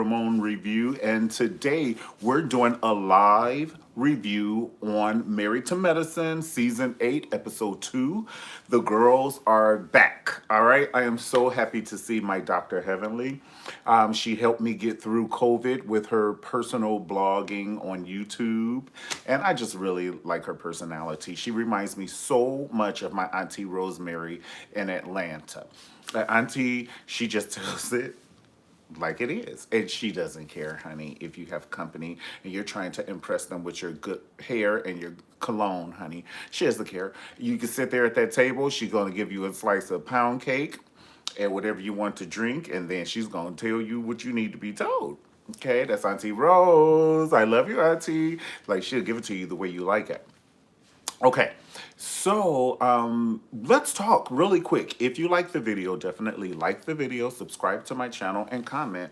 Ramon Review, and today we're doing a live review on Married to Medicine, Season 8, Episode 2. The girls are back, all right? I am so happy to see my Dr. Heavenly. She helped me get through COVID with her personal blogging on YouTube, and I just really like her personality. She reminds me so much of my Auntie Rosemary in Atlanta. Auntie, she just tells it like it is. And she doesn't care, honey, if you have company and you're trying to impress them with your good hair and your cologne, honey. She doesn't care. You can sit there at that table. She's going to give you a slice of pound cake and whatever you want to drink. And then she's going to tell you what you need to be told. Okay, that's Auntie Rose. I love you, Auntie. Like, she'll give it to you the way you like it. Okay, so let's talk really quick. If you like the video, definitely like the video, subscribe to my channel, and comment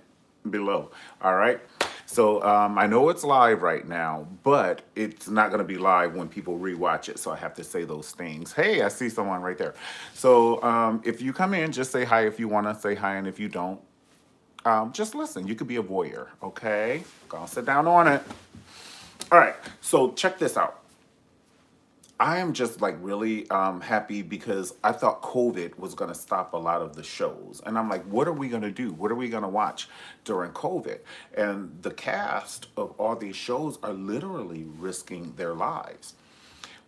below. All right. So I know it's live right now, but it's not going to be live when people rewatch it. So I have to say those things. Hey, I see someone right there. So if you come in, just say hi if you want to say hi, and if you don't, just listen. You could be a voyeur. Okay, go sit down on it. All right. So check this out. I am just like really happy because I thought COVID was going to stop a lot of the shows. And I'm like, what are we going to do? What are we going to watch during COVID? And the cast of all these shows are literally risking their lives.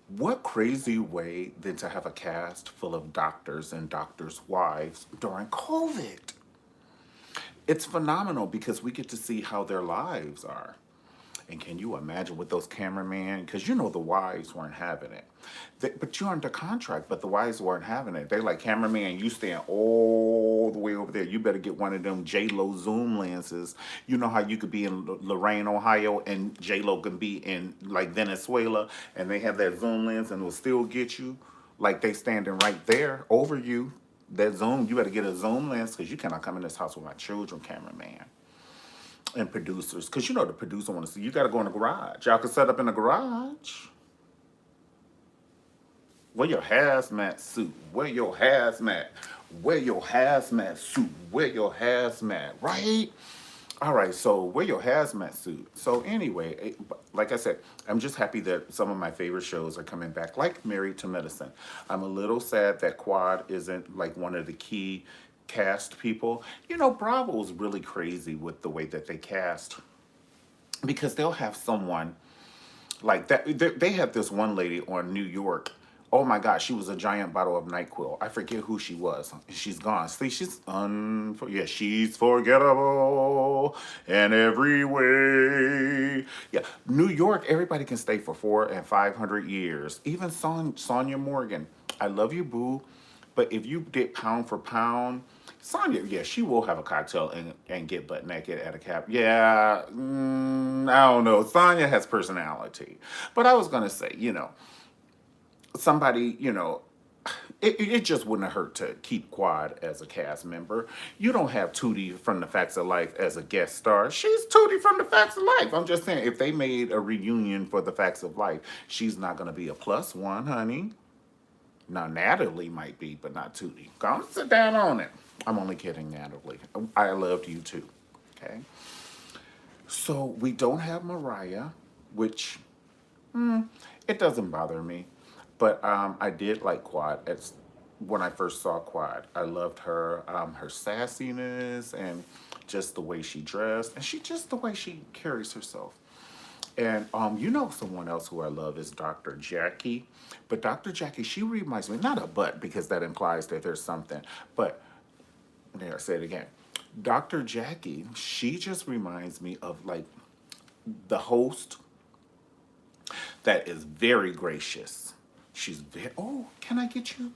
What crazy way than to have a cast full of doctors and doctors' wives during COVID? It's phenomenal because we get to see how their lives are. And can you imagine with those cameramen? Because you know the wives weren't having it. But you're under contract, but the wives weren't having it. They like, cameraman, you stand all the way over there. You better get one of them J-Lo zoom lenses. You know how you could be in Lorain, Ohio, and J-Lo can be in like Venezuela, and they have that zoom lens and will still get you. Like they standing right there over you. That zoom, you better get a zoom lens because you cannot come in this house with my children, cameraman. And producers, because you know the producer want to see. You got to go in the garage. Y'all can set up in the garage. Wear your hazmat suit. Wear your hazmat. Wear your hazmat suit. Wear your hazmat. Right? All right, so wear your hazmat suit. So anyway, like I said, I'm just happy that some of my favorite shows are coming back, like Married to Medicine. I'm a little sad that Quad isn't like one of the key cast people. You know, Bravo's really crazy with the way that they cast because they'll have someone like that. They have this one lady on New York. Oh my God, she was a giant bottle of NyQuil. I forget who she was. She's gone. See, she's she's forgettable in every way. Yeah, New York, everybody can stay for 400 and 500 years. Even Sonia Morgan. I love you, boo. But if you did pound for pound, Sonya, yeah, she will have a cocktail and get butt naked at a cap. Yeah, I don't know. Sonya has personality. But I was going to say, you know, somebody, you know, it just wouldn't have hurt to keep Quad as a cast member. You don't have Tootie from The Facts of Life as a guest star. She's Tootie from The Facts of Life. I'm just saying, if they made a reunion for The Facts of Life, she's not going to be a +1, honey. Now, Natalie might be, but not Tootie. Come sit down on it. I'm only kidding, Natalie. I loved you too, okay? So we don't have Mariah, which, it doesn't bother me. But I did like Quad. When I first saw Quad, I loved her, her sassiness and just the way she dressed. And just the way she carries herself. And you know someone else who I love is Dr. Jackie. But Dr. Jackie, she reminds me, not a but, because that implies that there's something. But, there, I say it again. Dr. Jackie, she just reminds me of like the host that is very gracious. She's very, oh, can I get you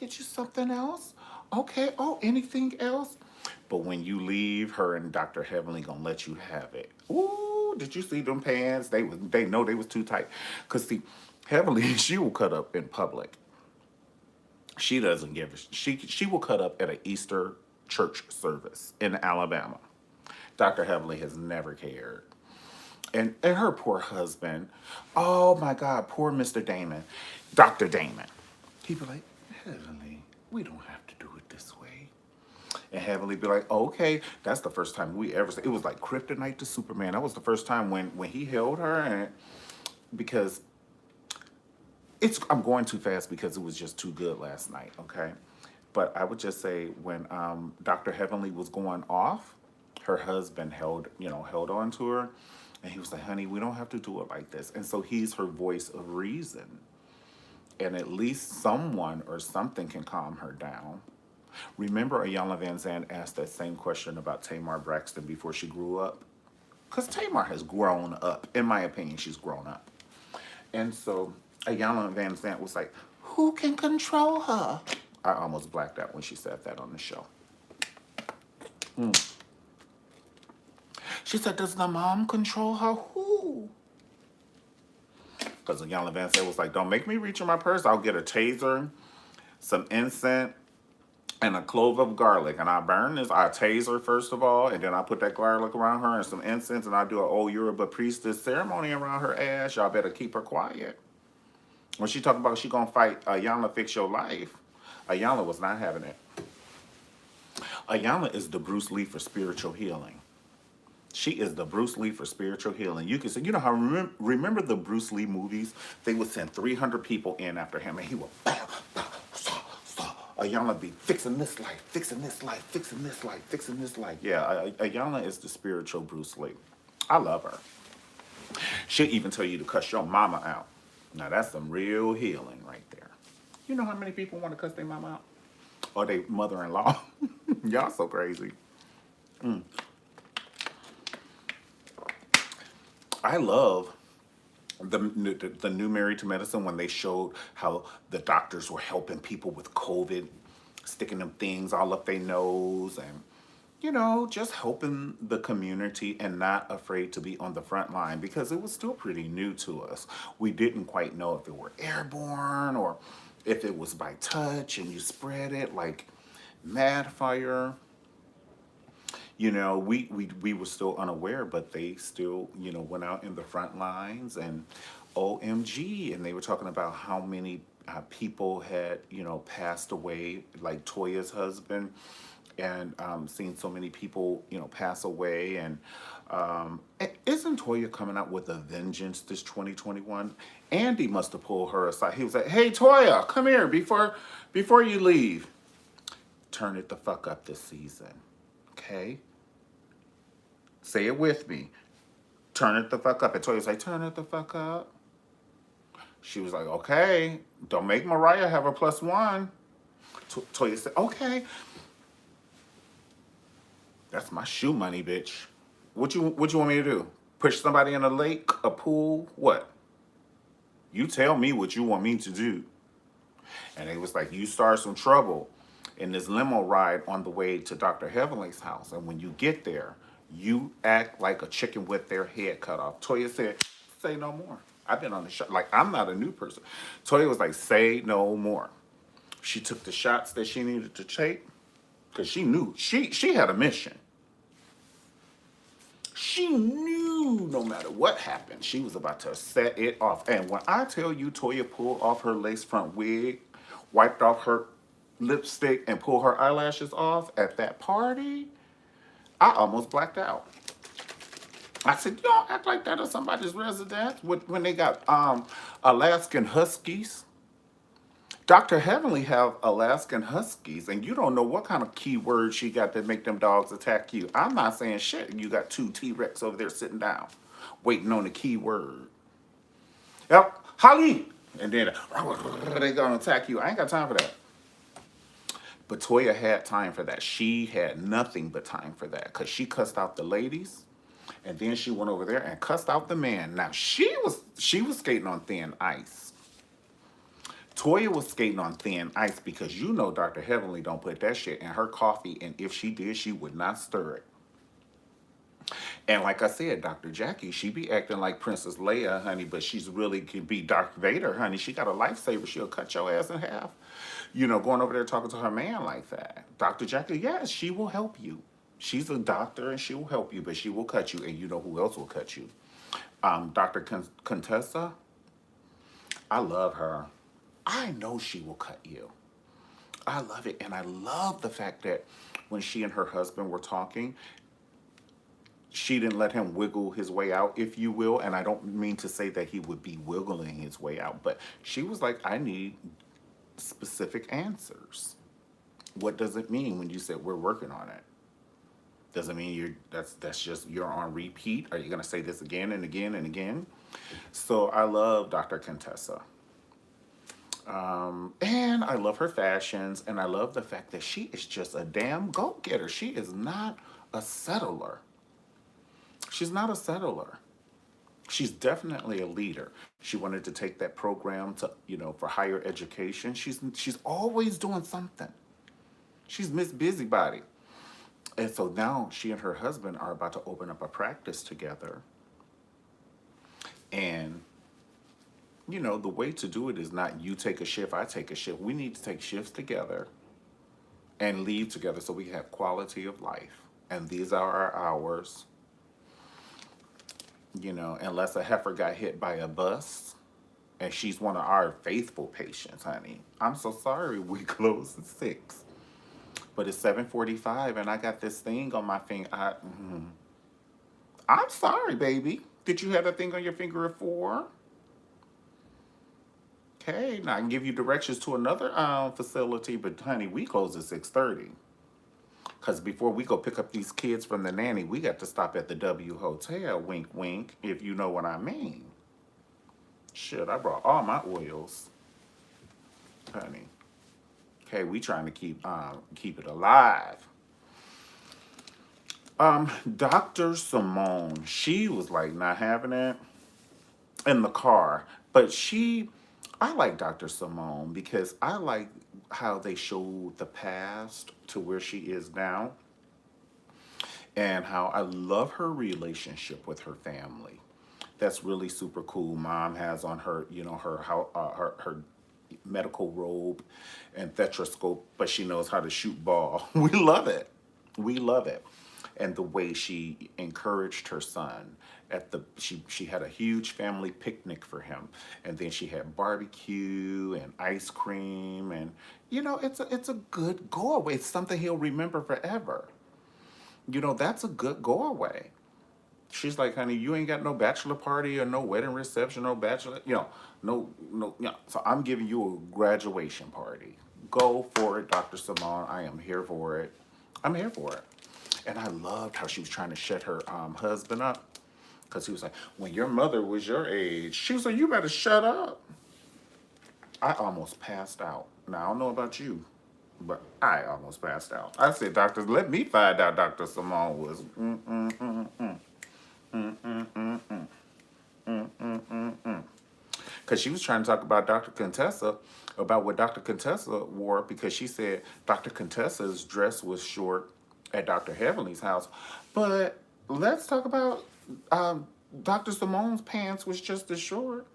something else? Okay, oh, anything else? But when you leave, her and Dr. Heavenly gonna let you have it. Ooh, did you see them pants? They know they was too tight. Cause see, Heavenly, she will cut up in public. She doesn't give a, she will cut up at an Easter church service in Alabama. Dr. Heavenly has never cared. And her poor husband, oh my God, poor Mr. Damon, Dr. Damon. He'd be like, Heavenly, we don't have to do it this way. And Heavenly be like, okay, that's the first time we ever. It was like kryptonite to Superman. That was the first time when he held her, and because I'm going too fast because it was just too good last night. Okay, but I would just say when Dr. Heavenly was going off, her husband held on to her, and he was like, honey, we don't have to do it like this. And so he's her voice of reason, and at least someone or something can calm her down. Remember, Ayanna Van Zandt asked that same question about Tamar Braxton before she grew up? Because Tamar has grown up. In my opinion, she's grown up. And so Ayanna Van Zandt was like, who can control her? I almost blacked out when she said that on the show. She said, does the mom control her? Who? Because Ayanna Van Zandt was like, don't make me reach in my purse. I'll get a taser, some incense, and a clove of garlic. And I burn this. I tase her first of all, and then I put that garlic around her and some incense, and I do an old Yoruba priestess ceremony around her ass. Y'all better keep her quiet. When she talked about she gonna fight Ayanna Fix Your Life, Ayanna was not having it. Ayanna is the Bruce Lee for spiritual healing. She is the Bruce Lee for spiritual healing. You can say, you know how, remember the Bruce Lee movies? They would send 300 people in after him, and he would, Ayanna be fixing this life, fixing this life, fixing this life, fixing this life. Yeah, Ayanna is the spiritual Bruce Lee. I love her. She'll even tell you to cuss your mama out. Now that's some real healing right there. You know how many people want to cuss their mama out? Or their mother-in-law? Y'all so crazy. I love the new Married to Medicine when they showed how the doctors were helping people with COVID, sticking them things all up their nose and, just helping the community and not afraid to be on the front line because it was still pretty new to us. We didn't quite know if it were airborne or if it was by touch and you spread it like mad fire. We were still unaware, but they still, went out in the front lines and OMG. And they were talking about how many people had, passed away, like Toya's husband, and seen so many people, pass away. And isn't Toya coming out with a vengeance this 2021? Andy must have pulled her aside. He was like, hey, Toya, come here before you leave. Turn it the fuck up this season. Okay? Say it with me. Turn it the fuck up. And Toya's like, turn it the fuck up. She was like, okay, don't make Mariah have a +1. Toya said, okay. That's my shoe money, bitch. What you want me to do? Push somebody in a lake, a pool? What? You tell me what you want me to do. And it was like, you start some trouble in this limo ride on the way to Dr. Heavenly's house. And when you get there, you act like a chicken with their head cut off. Toya said, say no more. I've been on the show. Like, I'm not a new person. Toya was like, say no more. She took the shots that she needed to take because she knew she had a mission. She knew no matter what happened, she was about to set it off. And when I tell you Toya pulled off her lace front wig, wiped off her lipstick, and pulled her eyelashes off at that party, I almost blacked out. I said, you don't act like that at somebody's residence when they got Alaskan Huskies. Dr. Heavenly have Alaskan Huskies, and you don't know what kind of keywords she got that make them dogs attack you. I'm not saying shit. You got 2 T-Rex over there sitting down, waiting on the keyword. Yep, Holly! And then they gonna attack you. I ain't got time for that. But Toya had time for that. She had nothing but time for that because she cussed out the ladies, and then she went over there and cussed out the man. Now, she was skating on thin ice. Toya was skating on thin ice because Dr. Heavenly don't put that shit in her coffee, and if she did, she would not stir it. And like I said, Dr. Jackie, she be acting like Princess Leia, honey, but she's really can be Darth Vader, honey. She got a lightsaber. She'll cut your ass in half. Going over there talking to her man like that. Dr. Jackie, yes, she will help you. She's a doctor and she will help you, but she will cut you. And you know who else will cut you? Dr. Contessa, I love her. I know she will cut you. I love it. And I love the fact that when she and her husband were talking, she didn't let him wiggle his way out, if you will. And I don't mean to say that he would be wiggling his way out, but she was like, I need specific answers. What does it mean when you said we're working on it? Does it mean that's just you're on repeat? Are you gonna say this again and again and again? So I love Dr. Contessa. And I love her fashions, and I love the fact that she is just a damn go-getter. She is not a settler. She's not a settler. She's definitely a leader. She wanted to take that program to, for higher education. She's always doing something. She's Miss Busybody. And so now she and her husband are about to open up a practice together. And the way to do it is not you take a shift, I take a shift. We need to take shifts together and leave together so we have quality of life. And these are our hours. Unless a heifer got hit by a bus, and she's one of our faithful patients, honey. I'm so sorry we close at 6. But it's 7:45 and I got this thing on my finger. I'm sorry, baby. Did you have that thing on your finger at 4? Okay, now I can give you directions to another facility, but honey, we close at 6:30. Because before we go pick up these kids from the nanny, we got to stop at the W Hotel, wink, wink, if you know what I mean. Shit, I brought all my oils, honey. Okay, we trying to keep it alive. Dr. Simone, she was like not having it in the car, but I like Dr. Simone because I like how they showed the past to where she is now, and how I love her relationship with her family. That's really super cool. Mom has on her, her medical robe and stethoscope, but she knows how to shoot ball. We love it. We love it. And the way she encouraged her son she had a huge family picnic for him, and then she had barbecue and ice cream, and it's a good go away. It's something he'll remember forever. That's a good go away. She's like, honey, you ain't got no bachelor party or no wedding reception, no bachelor, no. So I'm giving you a graduation party. Go for it, Dr. Simone. I am here for it. I'm here for it. And I loved how she was trying to shut her husband up. Because he was like, when your mother was your age, she was like, you better shut up. I almost passed out. Now, I don't know about you, but I almost passed out. I said, doctors, let me find out Dr. Simone was because she was trying to talk about Dr. Contessa, about what Dr. Contessa wore, because she said Dr. Contessa's dress was short at Dr. Heavenly's house. But let's talk about Dr. Simone's pants was just as short.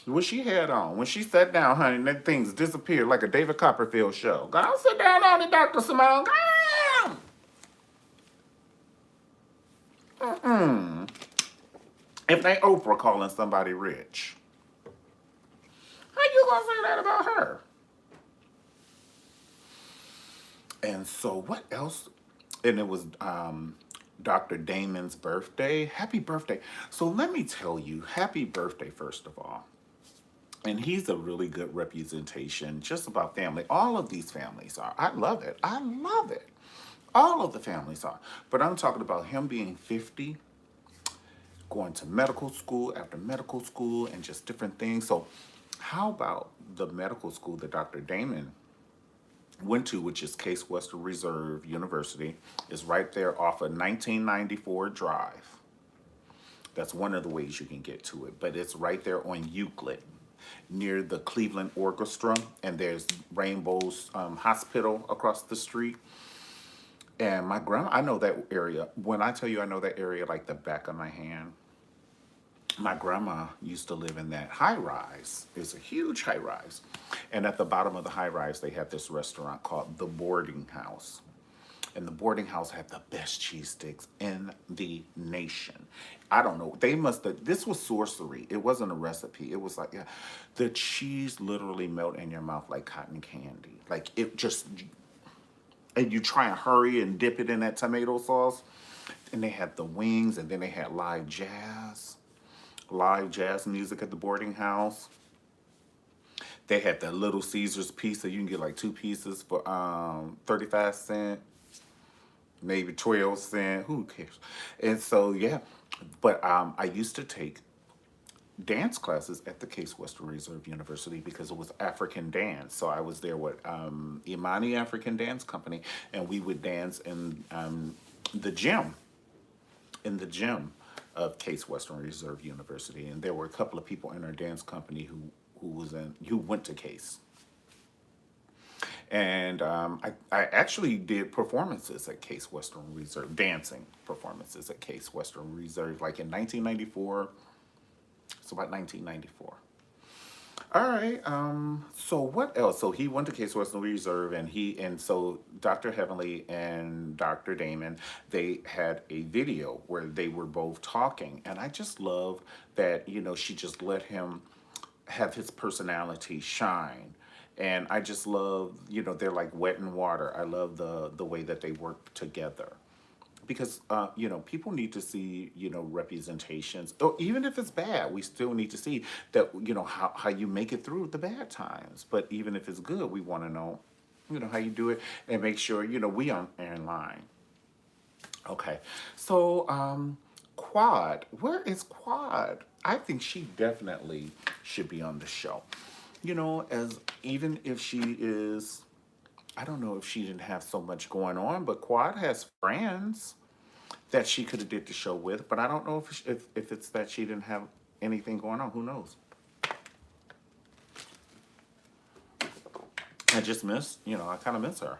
What she had on, when she sat down, honey, that things disappeared like a David Copperfield show. Go sit down on it, Dr. Simone. If they Oprah calling somebody rich, how you gonna say that about her? And so what else? And it was Dr. Damon's birthday. Happy birthday. So let me tell you, happy birthday, first of all. And he's a really good representation just about family. All of these families are. I love it. I love it. All of the families are. But I'm talking about him being 50, going to medical school after medical school and just different things. So how about the medical school that Dr. Damon went to, which is Case Western Reserve University, is right there off of 1994 Drive. That's one of the ways you can get to it. But it's right there on Euclid, near the Cleveland Orchestra, and there's Rainbow's Hospital across the street. And my grandma, I know that area. When I tell you I know that area like the back of my hand, my grandma used to live in that high rise. It's a huge high rise. And at the bottom of the high rise, they had this restaurant called The Boarding House. And the boarding house had the best cheese sticks in the nation. I don't know. They must have, this was sorcery. It wasn't a recipe. It was like, yeah, the cheese literally melt in your mouth like cotton candy. Like it and you try and hurry and dip it in that tomato sauce. And they had the wings, and then they had live jazz music at the boarding house. They had the Little Caesars pizza. You can get like two pieces for 35 cents, maybe 12 cents. Who cares? And so yeah, but I used to take dance classes at the Case Western Reserve University because it was African dance. So I was there with Imani African Dance Company, and we would dance in the gym, in the gym of Case Western Reserve University. And there were a couple of people in our dance company who went to Case. And I actually did performances at Case Western Reserve, dancing performances at Case Western Reserve, like in 1994. It's about 1994. All right. So what else? So he went to Case Western Reserve, and so Dr. Heavenly and Dr. Damon, they had a video where they were both talking, and I just love that she just let him have his personality shine. And I just love, they're like wet and water. I love the way that they work together because people need to see representations, or even if it's bad, we still need to see that how you make it through the bad times. But even if it's good, we want to know how you do it, and make sure we are in line. Okay, so Quad, where is Quad? I think she definitely should be on the show. As even if she is, I don't know if she didn't have so much going on, but Quad has friends that she could have did the show with. But I don't know if it's that she didn't have anything going on. Who knows? I just miss, I kind of miss her.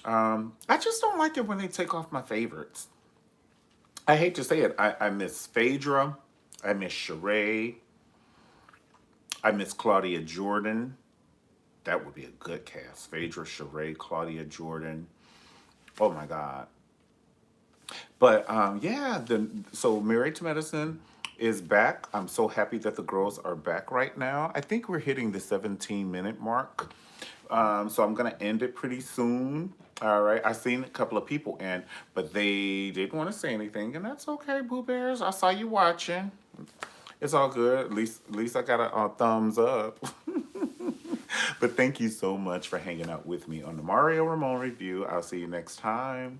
I just don't like it when they take off my favorites. I hate to say it. I miss Phaedra. I miss Sheree. I miss Claudia Jordan. That would be a good cast. Phaedra, Sheree, Claudia Jordan. Oh my God. But yeah, so Married to Medicine is back. I'm so happy that the girls are back right now. I think we're hitting the 17-minute mark. So I'm gonna end it pretty soon. All right. I seen a couple of people in, but they didn't want to say anything, and that's okay, Boo Bears. I saw you watching. It's all good. At least I got a thumbs up. But thank you so much for hanging out with me on the Mario Ramon review. I'll see you next time.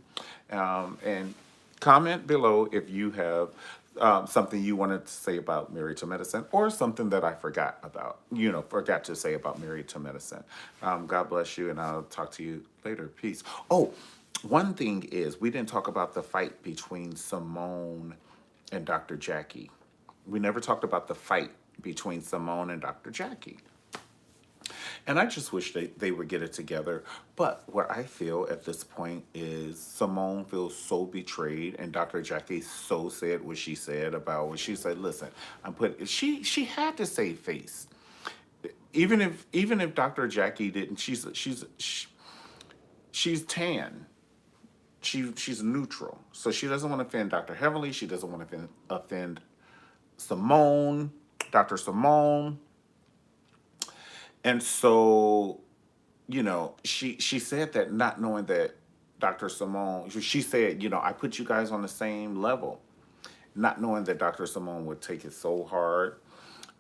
And comment below if you have something you wanted to say about Married to Medicine, or something that I forgot to say about Married to Medicine. God bless you, and I'll talk to you later. Peace. Oh, one thing is, we didn't talk about the fight between Simone and Dr. Jackie. We never talked about the fight between Simone and Dr. Jackie. And I just wish they would get it together. But what I feel at this point is Simone feels so betrayed, and Dr. Jackie so said what she said about what she said. Listen, she had to save face. Even if Dr. Jackie didn't, she's tan. She's neutral. So she doesn't want to offend Dr. Heavenly. She doesn't want to offend Simone, Dr. Simone. And so, she said that, not knowing that Dr. Simone, she said, I put you guys on the same level, not knowing that Dr. Simone would take it so hard.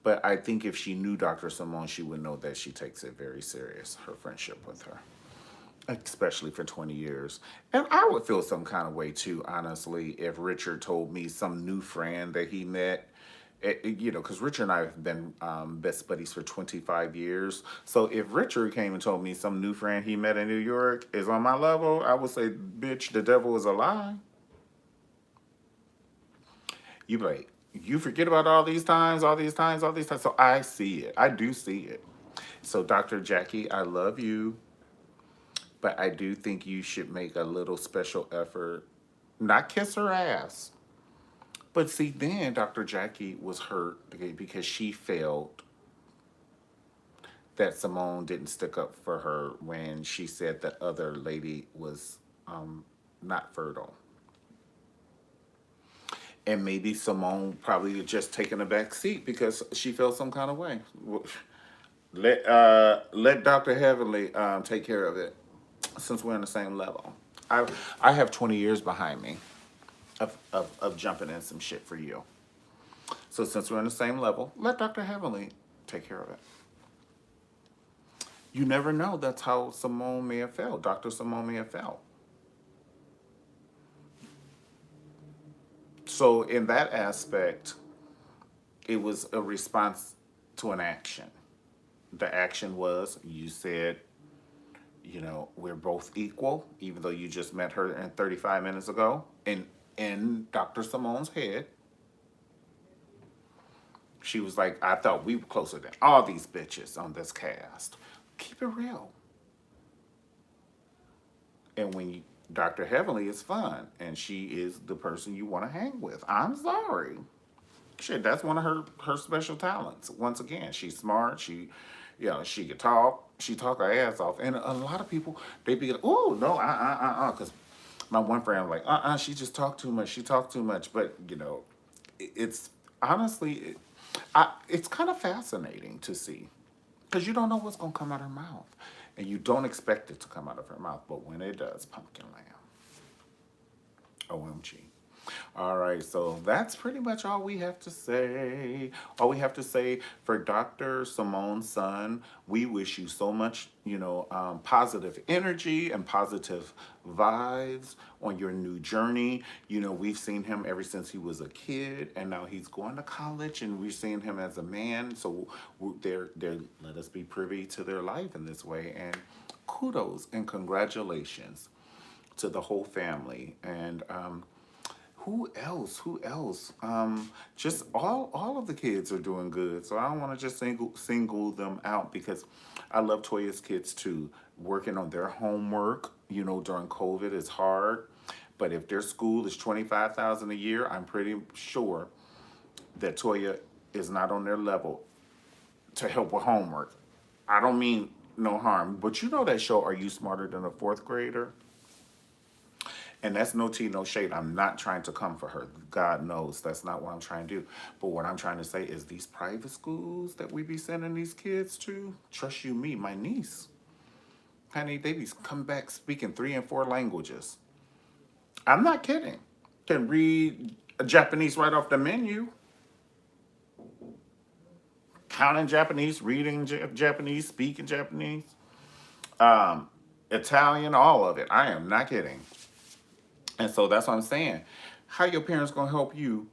But I think if she knew Dr. Simone, she would know that she takes it very serious, her friendship with her, especially for 20 years. And I would feel some kind of way too, honestly, if Richard told me some new friend that he met. Because Richard and I have been best buddies for 25 years. So if Richard came and told me some new friend he met in New York is on my level, I would say, bitch, the devil is a lie. You be like, you forget about all these times, all these times, all these times. So I see it. I do see it. So Dr. Jackie, I love you. But I do think you should make a little special effort. Not kiss her ass. But see, then Dr. Jackie was hurt because she felt that Simone didn't stick up for her when she said that other lady was not fertile. And maybe Simone probably had just taken a back seat because she felt some kind of way. Let Dr. Heavenly take care of it. since we're on the same level. I have 20 years behind me of jumping in some shit for you. So since we're on the same level, let Dr. Heavenly take care of it. You never know. That's how Simone may have felt. Dr. Simone may have felt. So in that aspect, it was a response to an action. The action was you said, we're both equal, even though you just met her in 35 minutes ago. And in Dr. Simone's head, she was like, I thought we were closer than all these bitches on this cast. Keep it real. And Dr. Heavenly is fun, and she is the person you want to hang with. I'm sorry. Shit, that's one of her special talents. Once again, she's smart. She could talk. She talk her ass off. And a lot of people, they be like, oh, no, because my one friend was like, she just talked too much. She talked too much. But, it's honestly, it's kind of fascinating to see. Because you don't know what's going to come out of her mouth. And you don't expect it to come out of her mouth. But when it does, pumpkin lamb. OMG. All right, so that's pretty much all we have to say. All we have to say for Dr. Simone's son, we wish you so much, positive energy and positive vibes on your new journey. We've seen him ever since he was a kid, and now he's going to college, and we're seeing him as a man. So let us be privy to their life in this way. And kudos and congratulations to the whole family. And who else? Just all of the kids are doing good. So I don't want to just single them out, because I love Toya's kids too. Working on their homework, during COVID is hard. But if their school is $25,000 a year, I'm pretty sure that Toya is not on their level to help with homework. I don't mean no harm, but that show, Are You Smarter Than a Fourth Grader? And that's no tea, no shade. I'm not trying to come for her. God knows that's not what I'm trying to do. But what I'm trying to say is these private schools that we be sending these kids to, trust you me, my niece, honey, they be come back speaking 3 and 4 languages. I'm not kidding. Can read Japanese right off the menu. Counting Japanese, reading Japanese, speaking Japanese. Italian, all of it. I am not kidding. And so that's what I'm saying. How your parents going to help you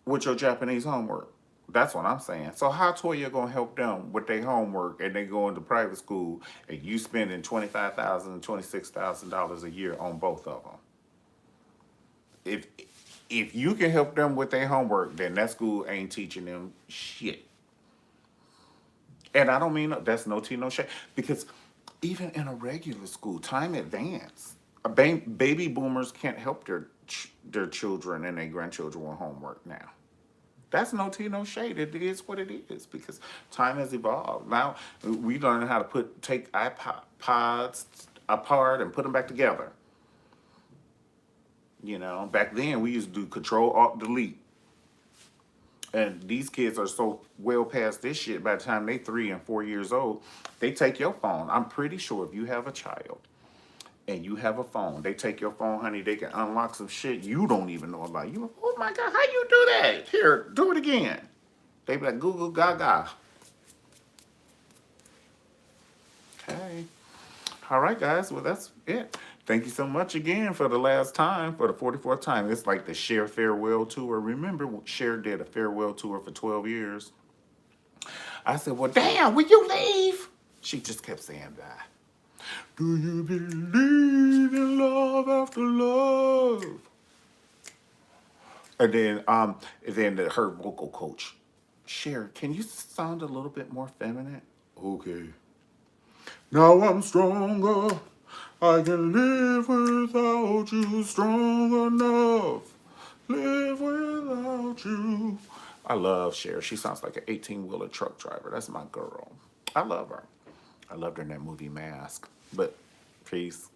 with your Japanese homework? That's what I'm saying. So how Toya going to help them with their homework, and they go into private school, and you spending $25,000 and $26,000 a year on both of them? If you can help them with their homework, then that school ain't teaching them shit. And I don't mean that's no tea, no shade, because even in a regular school, time advance. Baby boomers can't help their children and their grandchildren with homework now. That's no tea, no shade. It is what it is, because time has evolved. Now we learn how to take iPods apart and put them back together. Back then we used to do Control Alt Delete. And these kids are so well past this shit. By the time they 3 and 4 years old, they take your phone. I'm pretty sure if you have a child and you have a phone, they take your phone, honey, they can unlock some shit you don't even know about. You like, oh my God, how you do that? Here, do it again. They be like, Google Gaga. Okay. All right, guys. Well, that's it. Thank you so much again for the last time, for the 44th time. It's like the Cher farewell tour. Remember, Cher did a farewell tour for 12 years. I said, well, damn, will you leave? She just kept saying that. Do you believe in love after love? And then her vocal coach, Cher, can you sound a little bit more feminine? Okay. Now I'm stronger. I can live without you, strong enough. Live without you. I love Cher. She sounds like an 18-wheeler truck driver. That's my girl. I love her. I loved her in that movie Mask. But peace.